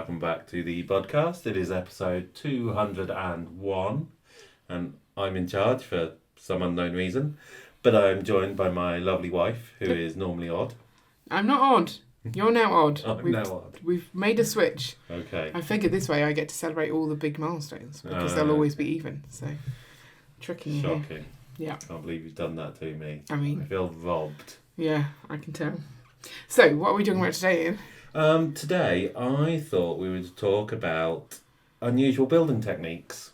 welcome back to the Bodcast. It is episode 201, and I'm in charge for some unknown reason, but I'm joined by my lovely wife, who is normally odd. I'm not odd. You're now odd. I'm now odd. We've made a switch. Okay. I figured this way I get to celebrate all the big milestones, because they'll always be even, so tricking you here. Shocking. Yeah. Can't believe you've done that to me. I feel robbed. Yeah, I can tell. So, what are we talking about today, Ian? Today, I thought we would talk about unusual building techniques.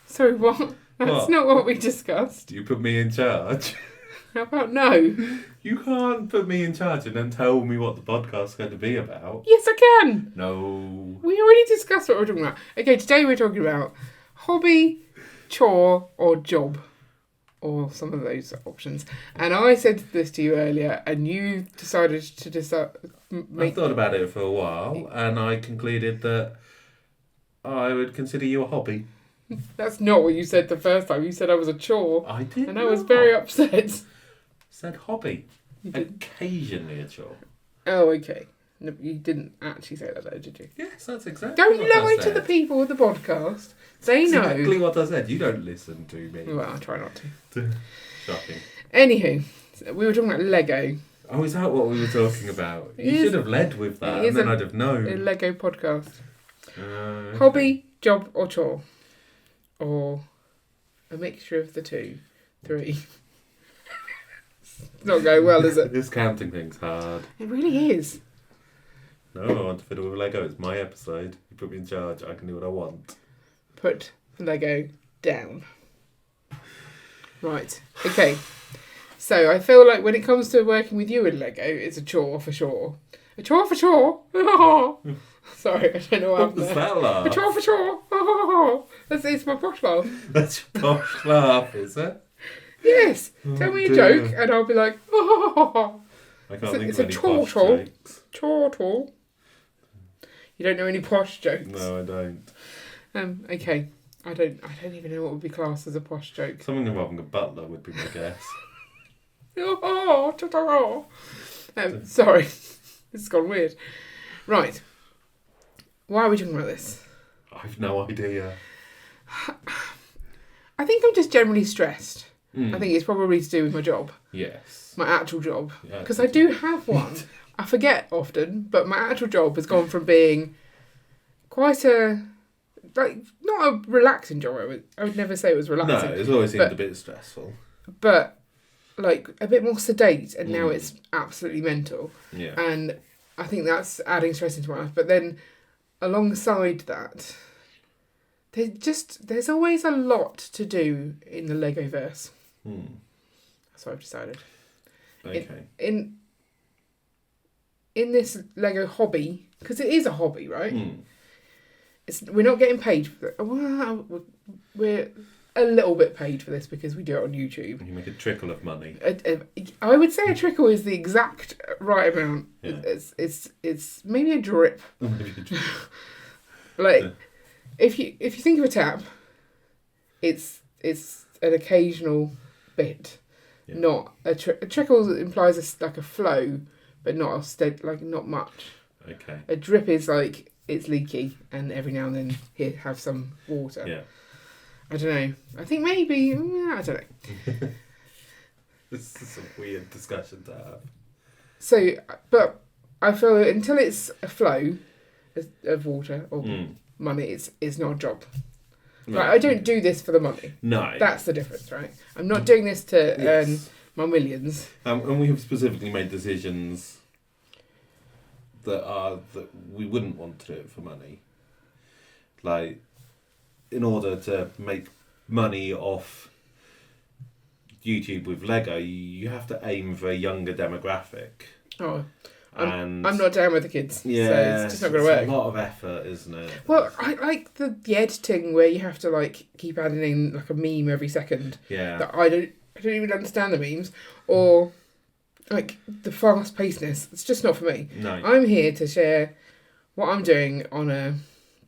Sorry, what? That's not what we discussed. You put me in charge. How about no? You can't put me in charge and then tell me what the podcast's going to be about. Yes, I can. No. We already discussed what we're talking about. Okay, today we're talking about hobby, chore, or job. Or some of those options. And I said this to you earlier, and you decided to I thought about it for a while, and I concluded that I would consider you a hobby. That's not what you said the first time. You said I was a chore. I did. And I was very upset. Said hobby. You did. Occasionally a chore. Oh, okay. No, you didn't actually say that though, did you? Yes, that's exactly Don't what I lie to said. the people with the podcast. They know. Exactly what I said. You don't listen to me. Well, I try not to. Shocking. Anywho, so we were talking about Lego. Oh, is that what we were talking about? It You is- should have led with that, it is and then a- I'd have A known. Lego podcast. Okay. Hobby, job, or chore? Or a mixture of the two. 3. It's not going well, is it? This counting thing's hard. It really is. No, I want to fiddle with Lego. It's my episode. You put me in charge. I can do what I want. Put Lego down. Right. Okay. So I feel like when it comes to working with you in Lego, it's a chore for sure. A chore for sure. Sorry, I don't know what What happened was there. that laugh? A chore for sure. It's my posh laugh. That's your posh laugh, is it? Yes. Tell me a dear. joke and I'll be like, I can't It's a- think it's of a any chore posh chore. jokes. chore. You don't know any posh jokes. No, I don't. Okay. I don't even know what would be classed as a posh joke. Something involving a butler would be my guess. Sorry. This has gone weird. Right. Why are we talking about this? I've no idea. I think I'm just generally stressed. Mm. I think it's probably to do with my job. Yes. My actual job. Yeah, Because I do have one. I forget often, but my actual job has gone from being quite a... not a relaxing job. I would never say it was No, relaxing. it's always seemed a bit stressful. But, a bit more sedate, and now it's absolutely mental. Yeah. And I think that's adding stress into my life. But then, alongside that, there's always a lot to do in the Legoverse. That's what I've decided. Okay. In this Lego hobby, because it is a hobby, right? We're not getting paid for it. Well, we're a little bit paid for this because we do it on YouTube. You make a trickle of money. I would say a trickle is the exact right amount. Yeah. It's maybe a drip. If you think of a tap, it's an occasional bit, not a trickle implies a flow, but not not much. Okay. A drip is like it's leaky, and every now and then here have some water. Yeah. I don't know. I think maybe I don't know. This is a weird discussion to have. So, but I feel until it's a flow of water or money, it's not a job. No. Like, I don't do this for the money. No. That's the difference, right? I'm not doing this to earn my millions. And we have specifically made decisions that we wouldn't want to do it for money. Like, in order to make money off YouTube with Lego, you have to aim for a younger demographic. Oh, I'm not down with the kids, so it's just not going to It's work. a lot of effort, isn't it? Well, I like the editing where you have to keep adding in a meme every second. Yeah. That I don't even understand the memes, or the fast pacedness. It's just not for me. No. I'm here to share what I'm doing on a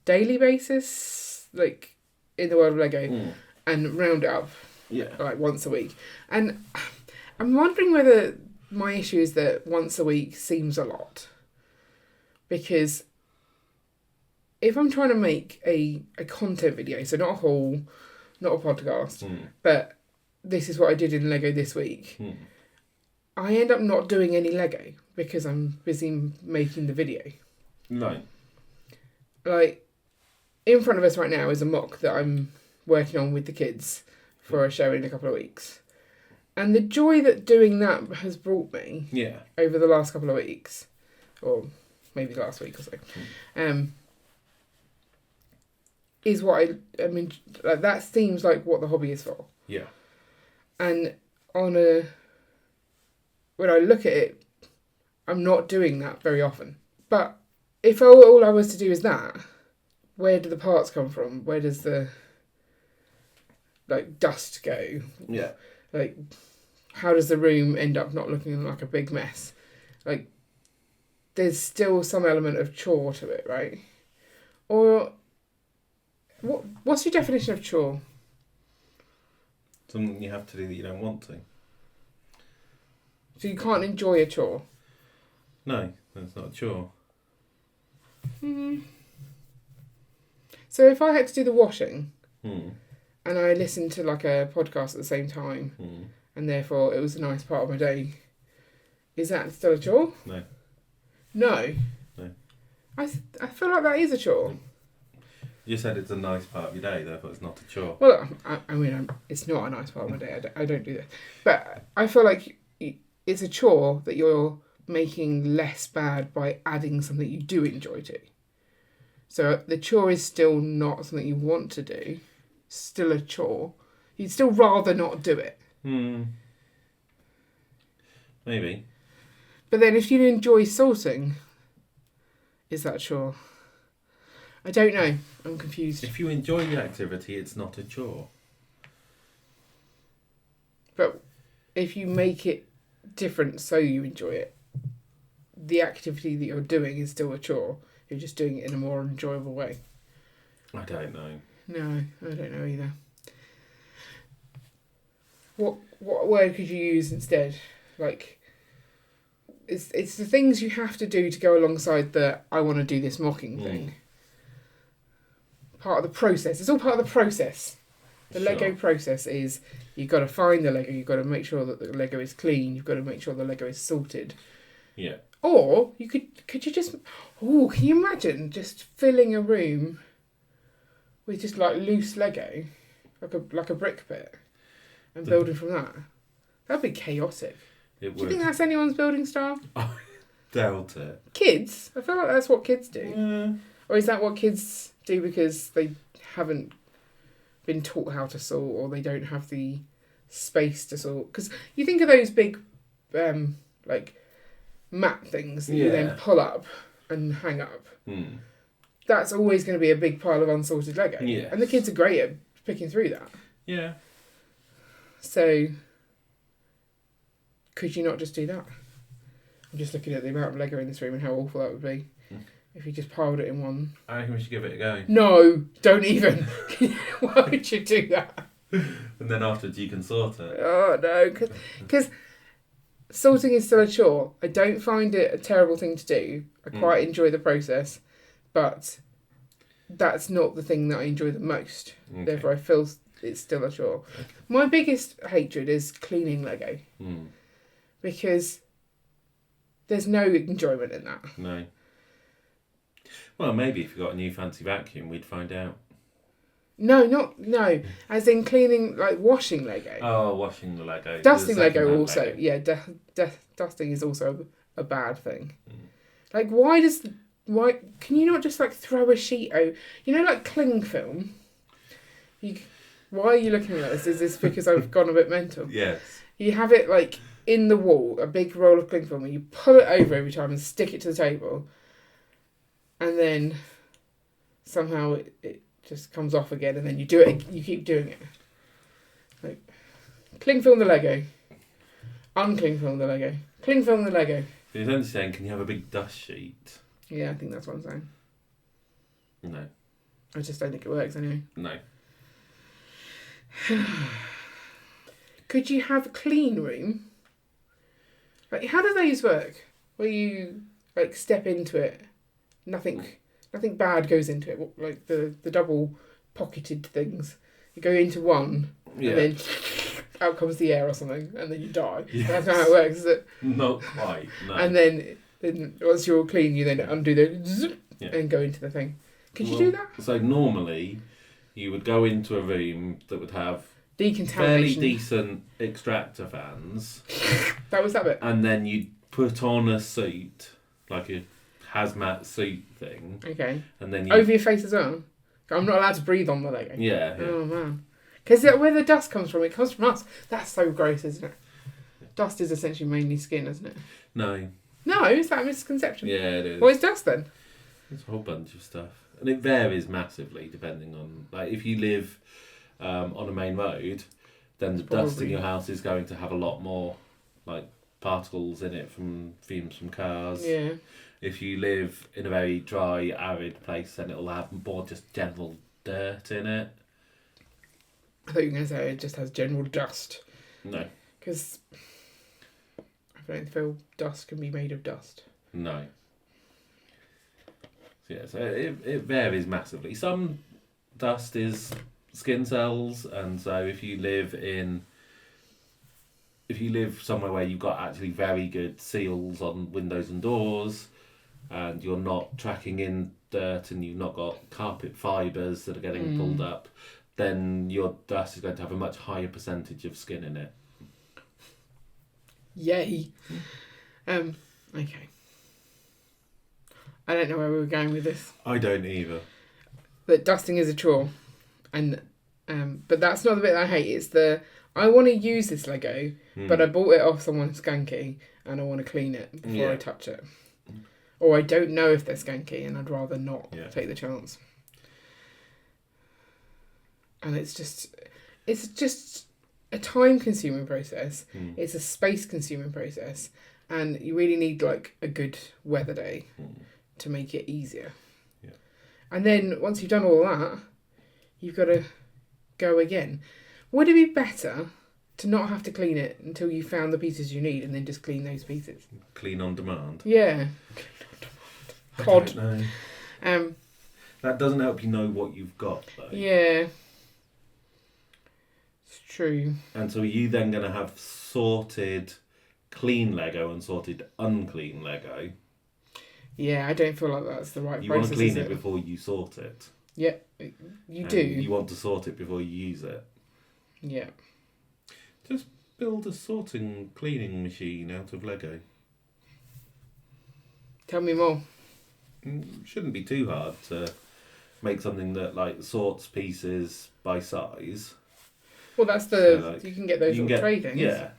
daily basis, in the world of Lego, and round it up. Yeah. Once a week. And I'm wondering whether my issue is that once a week seems a lot. Because if I'm trying to make a content video, so not a haul, not a podcast, but this is what I did in Lego this week, I end up not doing any Lego because I'm busy making the video. No. Like, in front of us right now is a mock that I'm working on with the kids for a show in a couple of weeks. And the joy that doing that has brought me over the last couple of weeks, or maybe last week or so, is what I mean, like, that seems like what the hobby is for. Yeah. And when I look at it, I'm not doing that very often. But if all I was to do is that, where do the parts come from? Where does the, like, dust go? Yeah. Like, how does the room end up not looking like a big mess? Like, there's still some element of chore to it, right? Or, what's your definition of chore? Something you have to do that you don't want to. So you can't enjoy a chore? No, that's not a chore. So if I had to do the washing, and I listened to like a podcast at the same time, and therefore it was a nice part of my day, is that still a chore? No. No? No. I feel like that is a chore. You said it's a nice part of your day, therefore it's not a chore. Well, I mean, it's not a nice part of my day. I don't do that. But I feel like it's a chore that you're making less bad by adding something you do enjoy to. So the chore is still not something you want to do. Still a chore. You'd still rather not do it. Maybe. But then if you enjoy sorting, is that a chore? I don't know. I'm confused. If you enjoy the activity, it's not a chore. But if you make it different so you enjoy it, the activity that you're doing is still a chore. You're just doing it in a more enjoyable way. I don't know. No, I don't know either. What word could you use instead? Like, it's the things you have to do to go alongside the I want to do this mocking thing. Part of the process. It's all part of the process. The Lego process is you've got to find the Lego, you've got to make sure that the Lego is clean, you've got to make sure the Lego is sorted. Yeah. Or you could you just can you imagine just filling a room with just like loose Lego, like a brick bit, and building from that? That'd be chaotic. It would. Do you think that's anyone's building style? I doubt it. Kids? I feel like that's what kids do. Yeah. Or is that what kids do because they haven't been taught how to sort, or they don't have the space to sort? Because you think of those big, like, mat things that you then pull up and hang up. That's always going to be a big pile of unsorted Lego. Yeah. And the kids are great at picking through that. Yeah. So, could you not just do that? I'm just looking at the amount of Lego in this room and how awful that would be if you just piled it in one. I reckon we should give it a go. No, don't even. Why would you do that? And then afterwards you can sort it. Oh, no. Because sorting is still a chore. I don't find it a terrible thing to do. I quite enjoy the process. But that's not the thing that I enjoy the most. Okay. Therefore, I feel it's still a chore. Okay. My biggest hatred is cleaning Lego. Because there's no enjoyment in that. No. Well, maybe if you got a new fancy vacuum, we'd find out. No. As in cleaning, like washing Lego. Oh, washing the Lego. Dusting Lego also. Lego. Yeah, dusting is also a bad thing. Like, why can you not just like throw a sheet over? You know, like cling film? Why are you looking at this? Is this because I've gone a bit mental? Yes. You have it like in the wall, a big roll of cling film, and you pull it over every time and stick it to the table. And then somehow it just comes off again, and then you do it. You keep doing it. Like, cling film the Lego, uncling film the Lego, cling film the Lego. But you're only saying, can you have a big dust sheet? Yeah, I think that's what I'm saying. No. I just don't think it works anyway. No. Could you have a clean room? Like, how do those work? Where you like step into it, nothing nothing bad goes into it. Like the double pocketed things, you go into one Yeah. and then out comes the air or something, and then you die. Yes. That's not how it works, is it? Not quite. No. And then once you're all clean, you then undo the zip and go into the thing. Could you do that? So normally, you would go into a room that would have fairly Decontamination. decent extractor fans, That was that bit. and then you'd put on a suit, like a hazmat suit thing, Okay. and then you Over your face as well. I'm not allowed to breathe on the Lego. yeah. Oh man. Because where the dust comes from, it comes from us. That's so gross, isn't it? Dust is essentially mainly skin, isn't it? No. No, is that a misconception? Yeah, it is. What is dust then? It's a whole bunch of stuff, and it varies massively depending on, like, if you live on a main road, then the dust in Probably. your house is going to have a lot more, like, particles in it from fumes from cars. Yeah. If you live in a very dry, arid place, then it'll have more just general dirt in it. I thought you were going to say it just has general dust. No. Because I don't feel dust can be made of dust. No. So yeah, so it varies massively. Some dust is skin cells, and so if you live somewhere where you've got actually very good seals on windows and doors, and you're not tracking in dirt, and you've not got carpet fibres that are getting pulled up, then your dust is going to have a much higher percentage of skin in it. Yay. Okay. I don't know where we were going with this. I don't either. But dusting is a chore. And but that's not the bit I hate. It's I want to use this Lego, but I bought it off someone skanky and I want to clean it before I touch it. Or I don't know if they're skanky and I'd rather not take the chance. And it's just a time consuming process. It's a space consuming process. And you really need like a good weather day to make it easier. Yeah. And then once you've done all that, you've got to go again. Would it be better to not have to clean it until you found the pieces you need and then just clean those pieces? Clean on demand. Yeah. I Cod. don't know. That doesn't help you know what you've got, though. Yeah. It's true. And so are you then going to have sorted clean Lego and sorted unclean Lego? Yeah, I don't feel like that's the right You process. want to clean is it before you sort it. Yeah, you And do. You want to sort it before you use it. Yeah. Just build a sorting cleaning machine out of Lego. Tell me more. Shouldn't be too hard to make something that like sorts pieces by size. Well, that's you can get those little tray things. Yeah.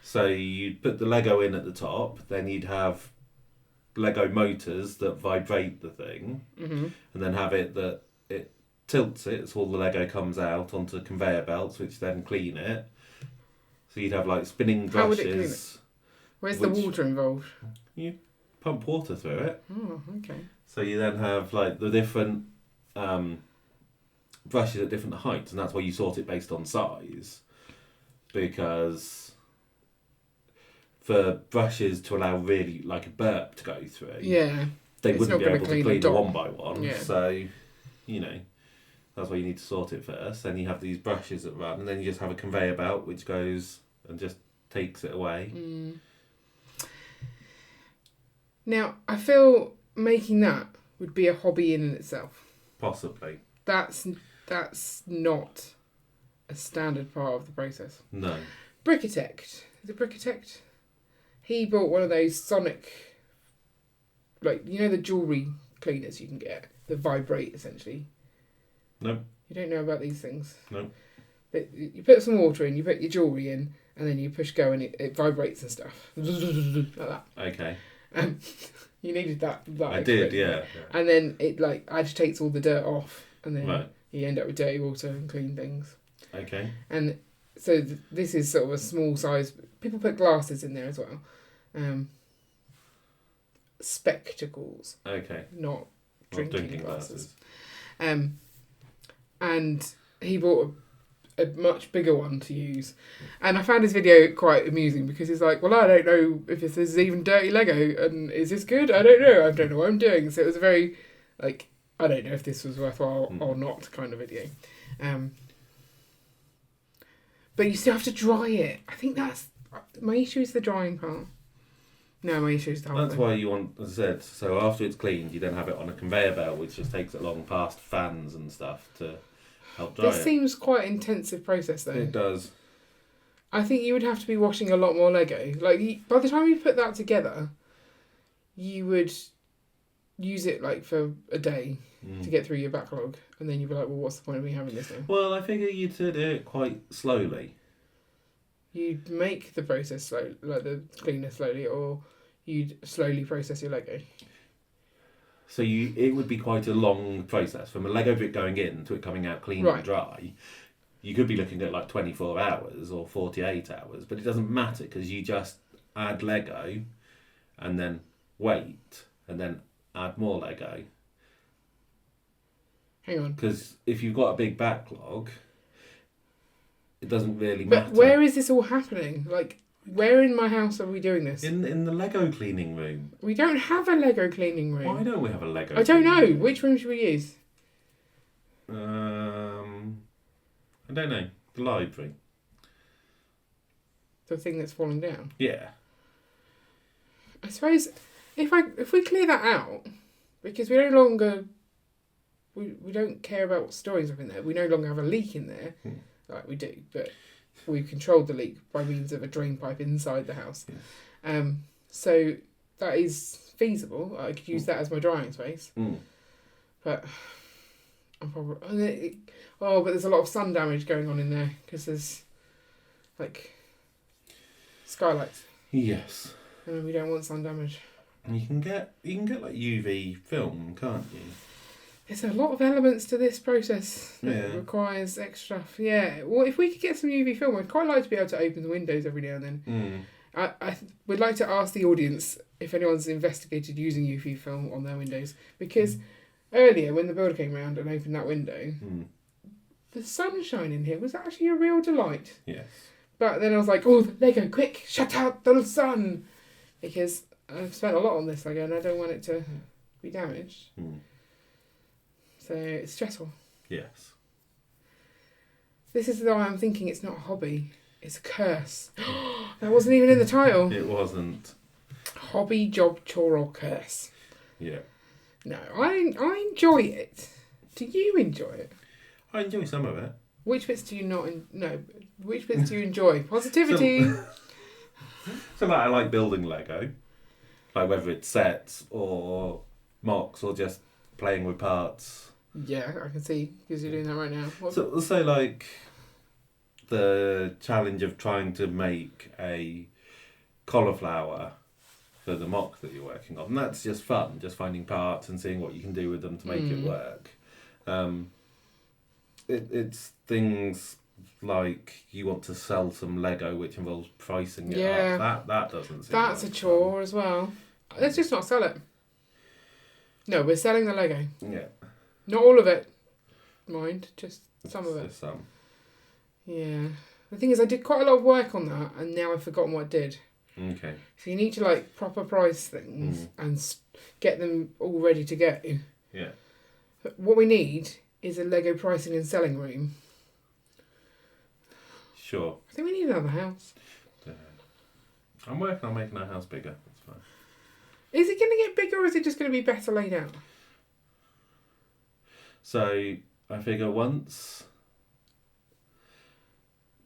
So you'd put the Lego in at the top, then you'd have Lego motors that vibrate the thing, and then have it that it tilts it so all the Lego comes out onto conveyor belts, which then clean it. So you'd have like spinning brushes. How would it clean it? Where's the water involved? You pump water through it. Oh, okay. So you then have like the different brushes at different heights, and that's why you sort it based on size. Because for brushes to allow really like a burp to go through, they wouldn't be able to clean it one by one. Yeah. So, that's why you need to sort it first. Then you have these brushes that run, and then you just have a conveyor belt which goes and just takes it away. Now, I feel making that would be a hobby in itself. Possibly. That's not a standard part of the process. No. Brickitect. Is it Brickitect? He bought one of those sonic, like, the jewellery cleaners you can get that vibrate, essentially. No. You don't know about these things? No. But you put some water in, you put your jewellery in, and then you push go and it vibrates and stuff. Like that. Okay. You needed that I did, yeah. And then it like agitates all the dirt off, and then Right. you end up with dirty water and clean things. Okay. And so this is sort of a small size. People put glasses in there as well. Spectacles, Okay. not drinking glasses. glasses. And he bought a much bigger one to use. And I found his video quite amusing because he's like, well, I don't know if this is even dirty Lego, and is this good? I don't know what I'm doing. So it was a very, like, I don't know if this was worthwhile or not kind of video. But you still have to dry it. I think that's... My issue is the drying part. No, my issue is the whole That's thing. why you want, as I said, so after it's cleaned, you then have it on a conveyor belt, which just takes it along past fans and stuff to help dry This seems quite an intensive process, though. It does. I think you would have to be washing a lot more Lego. Like, by the time you put that together, you would use it, like, for a day to get through your backlog. And then you'd be like, well, what's the point of me having this now? Well, I figure you'd do it quite slowly. You'd make the process slow, like the cleaner slowly, or you'd slowly process your Lego. So it would be quite a long process from a Lego brick going in to it coming out clean and dry. You could be looking at like 24 hours or 48 hours, but it doesn't matter because you just add Lego and then wait and then add more Lego. Hang on. Because if you've got a big backlog, it doesn't really matter. But where is this all happening? Like, where in my house are we doing this? In the Lego cleaning room. We don't have a Lego cleaning room. Why don't we have a Lego I don't know. cleaning room? Which room should we use? I don't know. The library. The thing that's falling down. Yeah. I suppose if we clear that out, because we no longer we don't care about storing stuff in there. We no longer have a leak in there, like we do, but we've controlled the leak by means of a drain pipe inside the house. Yeah. So that is feasible. I could use that as my drying space. But I'm probably but there's a lot of sun damage going on in there because there's like skylights. Yes. And we don't want sun damage. And you can get like UV film, can't you? There's a lot of elements to this process that requires extra stuff. Yeah. Well, if we could get some UV film, I'd quite like to be able to open the windows every now and then. I would like to ask the audience if anyone's investigated using UV film on their windows, because earlier when the builder came round and opened that window, the sunshine in here was actually a real delight. Yes. But then I was like, oh, Lego, quick, shut out the sun, because I've spent a lot on this Lego and I don't want it to be damaged. So it's stressful. Yes. This is why I'm thinking it's not a hobby. It's a curse. That wasn't even in the title. It wasn't. Hobby, job, chore or curse. Yeah. No, I enjoy it. Do you enjoy it? I enjoy some of it. Which bits do you not... which bits do you enjoy? Positivity! So like, I like building Lego. Like whether it's sets or mocks or just playing with parts. Yeah, I can see, because you're doing that right now. So say like the challenge of trying to make a cauliflower for the mock that you're working on. And that's just fun, just finding parts and seeing what you can do with them to make it work. It's things like you want to sell some Lego, which involves pricing it up. That doesn't seem That's like a chore fun. as well. Let's just not sell it. No, we're selling the Lego. Yeah. Not all of it, mind, just some of it. Just some. Yeah. The thing is, I did quite a lot of work on that, and now I've forgotten what I did. Okay. So you need to like proper price things and get them all ready to go. Yeah. But what we need is a Lego pricing and selling room. Sure. I think we need another house. I'm working on making our house bigger. That's fine. Is it going to get bigger, or is it just going to be better laid out? So I figure once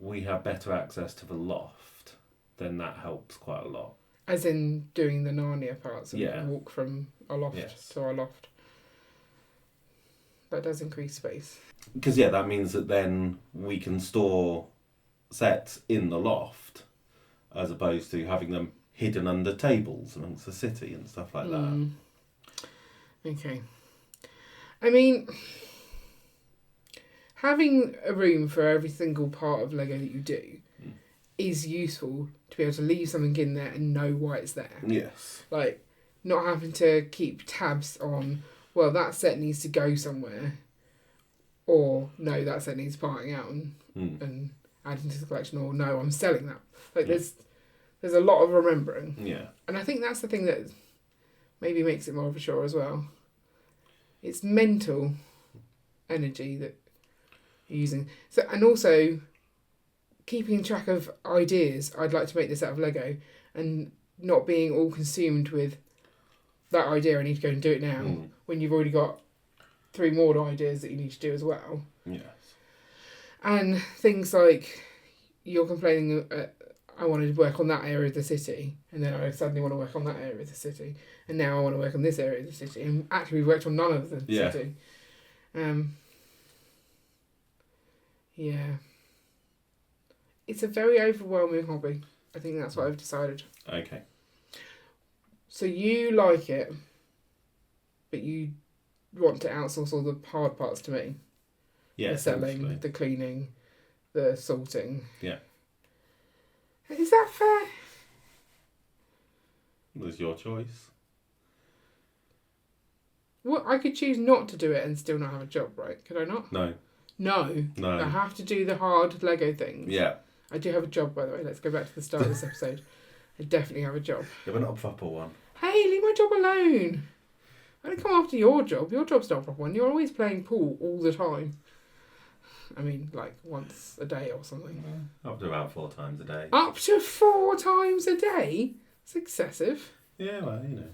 we have better access to the loft, then that helps quite a lot. As in doing the Narnia parts and walk from a loft to our loft. That does increase space. Because that means that then we can store sets in the loft as opposed to having them hidden under tables amongst the city and stuff like that. Okay. I mean, having a room for every single part of Lego that you do is useful to be able to leave something in there and know why it's there. Yes. Like, not having to keep tabs on, well, that set needs to go somewhere, or no, that set needs parting out and adding to the collection, or no, I'm selling that. Like, there's a lot of remembering. Yeah. And I think that's the thing that maybe makes it more of a chore as well. It's mental energy that you're using. So, and also keeping track of ideas. I'd like to make this out of Lego, and not being all consumed with that idea. I need to go and do it now. When you've already got 3 more ideas that you need to do as well. Yes. And things like you're complaining, I wanted to work on that area of the city, and then I suddenly want to work on that area of the city, and now I want to work on this area of the city, and actually we've worked on none of the city. Yeah. It's a very overwhelming hobby. I think that's what I've decided. Okay. So you like it, but you want to outsource all the hard parts to me. Yeah. The selling, the cleaning, the sorting. Yeah. Is that fair? It was your choice. Well, I could choose not to do it and still not have a job, right? Could I not? No. No. I have to do the hard Lego things. Yeah. I do have a job, by the way. Let's go back to the start of this episode. I definitely have a job. Yeah, but not a proper one. Hey, leave my job alone. I don't come after your job. Your job's not a proper one. You're always playing pool all the time. I mean, like once a day or something. Up to about 4 times a day. Up to 4 times a day? It's excessive. Yeah, well, you know.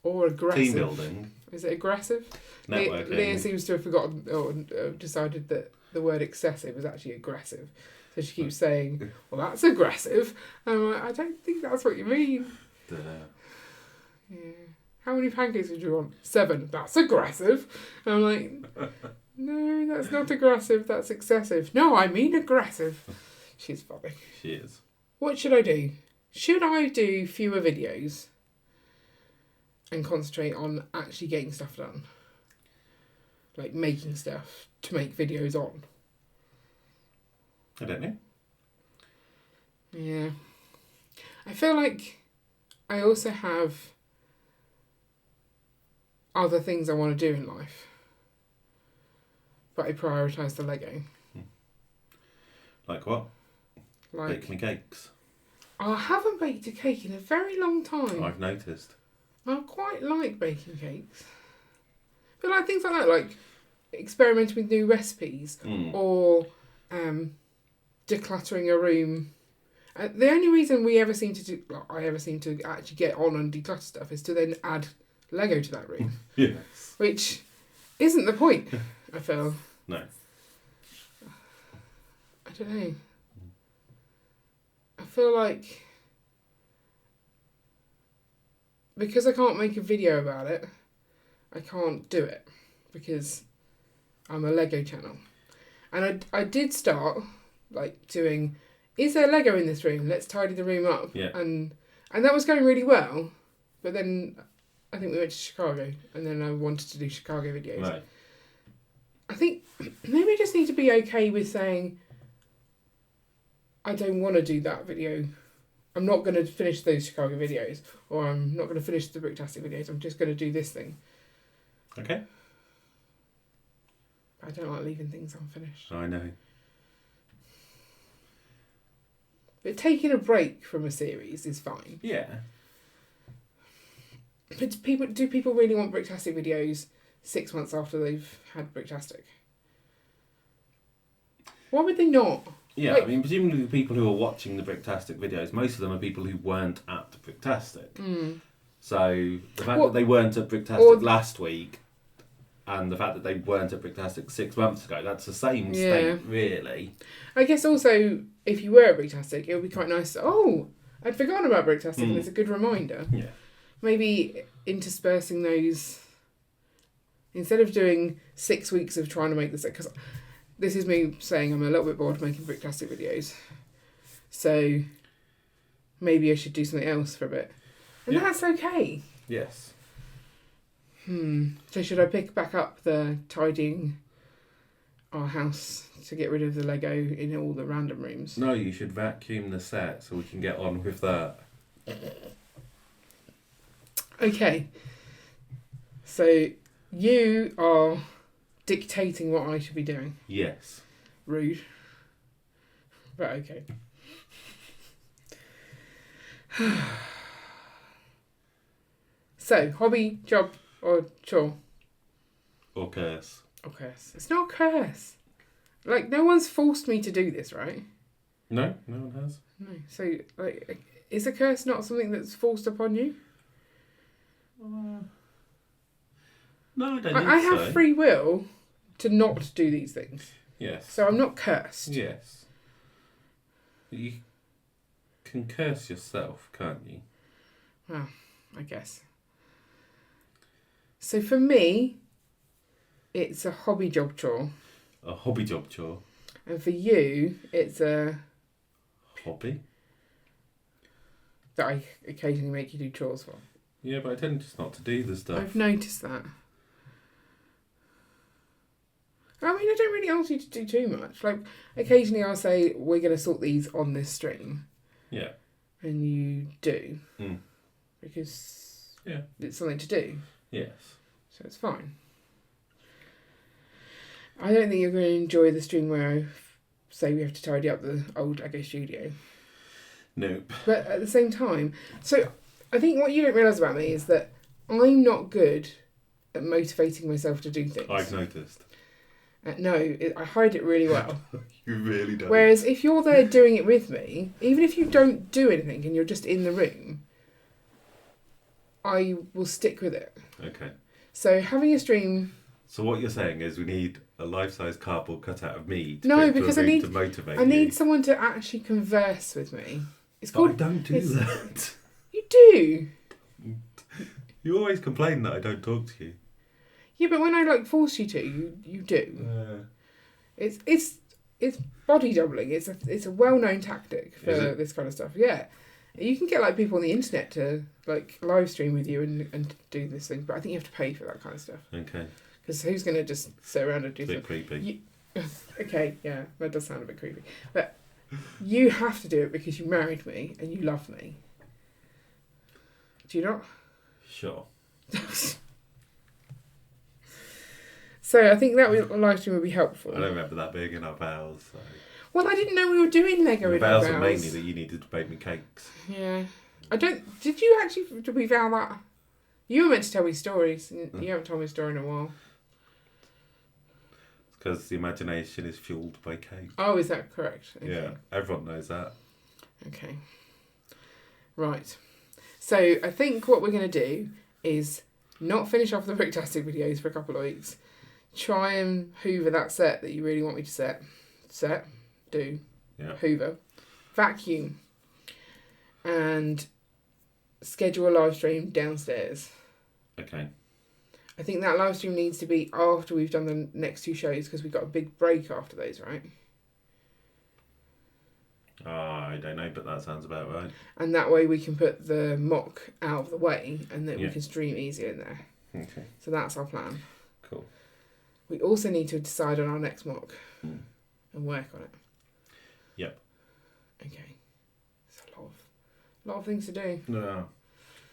Or aggressive. Team building. Is it aggressive? Networking. Leah seems to have forgotten or decided that the word excessive is actually aggressive. So she keeps saying, well, that's aggressive. And I'm like, I don't think that's what you mean. Yeah. How many pancakes would you want? 7. That's aggressive. And I'm like, no, that's not aggressive. That's excessive. No, I mean aggressive. She's funny. She is. What should I do? Should I do fewer videos and concentrate on actually getting stuff done? Like making stuff to make videos on? I don't know. Yeah. I feel like I also have other things I want to do in life. But I prioritise the Lego. Like what? Like, Bake me cakes. I haven't baked a cake in a very long time. I've noticed. I quite like baking cakes. But like things like that, like experimenting with new recipes or decluttering a room. The only reason I ever seem to actually get on and declutter stuff is to then add Lego to that room. Yes. Which isn't the point, I feel. No. I don't know. I feel like because I can't make a video about it, I can't do it because I'm a Lego channel. And I did start like doing, is there Lego in this room? Let's tidy the room up. Yeah. And that was going really well. But then I think we went to Chicago and then I wanted to do Chicago videos. Right. I think maybe I just need to be okay with saying I don't want to do that video. I'm not going to finish those Chicago videos, or I'm not going to finish the Bricktastic videos. I'm just going to do this thing. Okay. I don't like leaving things unfinished. I know. But taking a break from a series is fine. Yeah. But do people really want Bricktastic videos 6 months after they've had Bricktastic? Why would they not? Yeah, like, I mean, presumably the people who are watching the Bricktastic videos, most of them are people who weren't at Bricktastic. So the fact that they weren't at Bricktastic last week and the fact that they weren't at Bricktastic 6 months ago, that's the same state, really. I guess also, if you were at Bricktastic, it would be quite nice. Oh, I'd forgotten about Bricktastic and it's a good reminder. Yeah. Maybe interspersing those, instead of doing 6 weeks of trying to make this, because this is me saying I'm a little bit bored of making Bricktastic videos. So maybe I should do something else for a bit. And that's okay. Yes. So should I pick back up the tidying our house to get rid of the Lego in all the random rooms? No, you should vacuum the set so we can get on with that. Okay. So you are dictating what I should be doing. Yes. Rude. But okay. So, hobby, job, or chore? Or curse. Or curse. It's not a curse. Like, no one's forced me to do this, right? No, no one has. No. So, like, is a curse not something that's forced upon you? No, I don't think I have free will to not do these things. Yes. So I'm not cursed. Yes. But you can curse yourself, can't you? Well, I guess. So for me, it's a hobby job chore. A hobby job chore. And for you, it's a... Hobby? That I occasionally make you do chores for. Yeah, but I tend just not to do the stuff. I've noticed that. I mean, I don't really ask you to do too much. Like, occasionally I'll say, we're going to sort these on this stream. Yeah. And you do. Mm. Because yeah, it's something to do. Yes. So it's fine. I don't think you're going to enjoy the stream where I say we have to tidy up the old Lego studio. Nope. But at the same time, so I think what you don't realise about me is that I'm not good at motivating myself to do things. I've noticed. I hide it really well. You really don't. Whereas if you're there doing it with me, even if you don't do anything and you're just in the room, I will stick with it. Okay. So having a stream... So what you're saying is we need a life-size cardboard cutout of me to because I need someone to actually converse with me. It's called... I don't do that. You do. You always complain that I don't talk to you. Yeah, but when I force you to, you do. It's body doubling. It's a well-known tactic for this kind of stuff. Yeah, you can get people on the internet to live stream with you and do this thing, but I think you have to pay for that kind of stuff. Okay. Because who's going to just sit around and do something? A bit creepy. Okay, yeah, that does sound a bit creepy, but you have to do it because you married me and you love me. Do you not? Sure. So I think that live stream would be helpful. I don't remember that being in our vows. So. Well, I didn't know we were doing Lego in our vows. The vows were mainly that you needed to bake me cakes. Yeah. Did you actually... Did we vow that? You were meant to tell me stories. And you haven't told me a story in a while. It's because the imagination is fueled by cake. Oh, is that correct? Okay. Yeah, everyone knows that. Okay. Right. So I think what we're going to do is not finish off the Bricktastic videos for a couple of weeks. Try and hoover that set that you really want me to hoover, vacuum, and schedule a live stream downstairs. Okay. I think that live stream needs to be after we've done the next two shows because we've got a big break after those, right? I don't know, but that sounds about right. And that way we can put the mock out of the way and then we can stream easier in there. Okay. So that's our plan. Cool. We also need to decide on our next mock and work on it. Yep. Okay. It's a lot of things to do. No.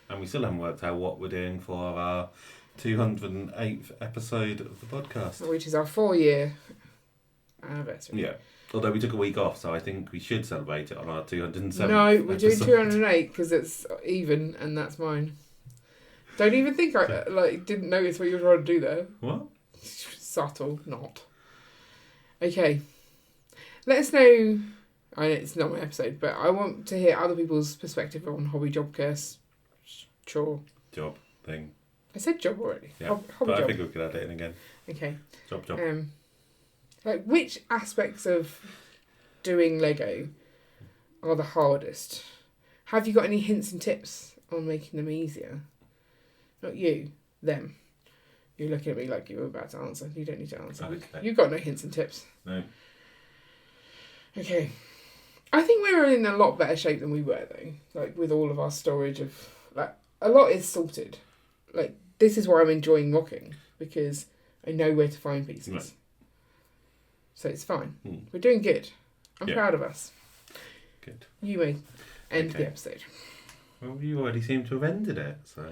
And we still haven't worked out what we're doing for our 208th episode of the podcast. Which is our 4-year anniversary. Yeah. Although we took a week off, so I think we should celebrate it on our 207th No, we're doing episode. 208 because it's even and that's mine. Don't even think I didn't notice what you were trying to do there. What? Subtle, not. Okay. Let us know. I know it's not my episode, but I want to hear other people's perspective on hobby, job, curse, chore. Job thing. I said job already. Yeah, hobby, but job. I think we could add it in again. Okay. Job. Which aspects of doing Lego are the hardest? Have you got any hints and tips on making them easier? Not you, them. You're looking at me like you were about to answer. You don't need to answer. Okay. You've got no hints and tips. No. Okay. I think we're in a lot better shape than we were though. With all of our storage of a lot is sorted. This is why I'm enjoying mocking because I know where to find pieces. Right. So it's fine. We're doing good. I'm proud of us. Good. You may end the episode. Well, you already seem to have ended it, so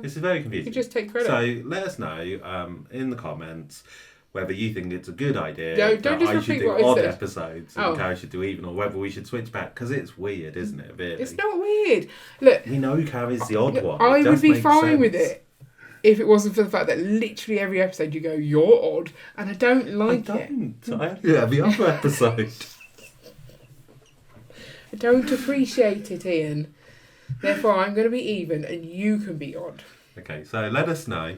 this is very confusing. You just take credit. So let us know in the comments whether you think it's a good idea that I should do odd episodes and Carrie should do even, or whether we should switch back, because it's weird, isn't it? Really? It's not weird. Look, we know Carrie's the odd one. I would be fine with it if it wasn't for the fact that literally every episode you go, you're odd, and I don't like it. Yeah, the other episode. I don't appreciate it, Ian. Therefore, I'm going to be even, and you can be odd. Okay, so let us know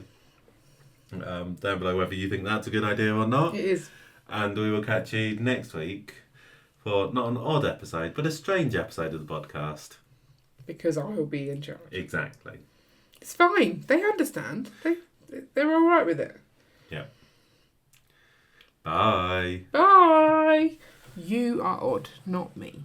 down below whether you think that's a good idea or not. It is. And we will catch you next week for not an odd episode, but a strange episode of the podcast. Because I will be in charge. Exactly. It's fine. They understand. They're all right with it. Yeah. Bye. Bye. You are odd, not me.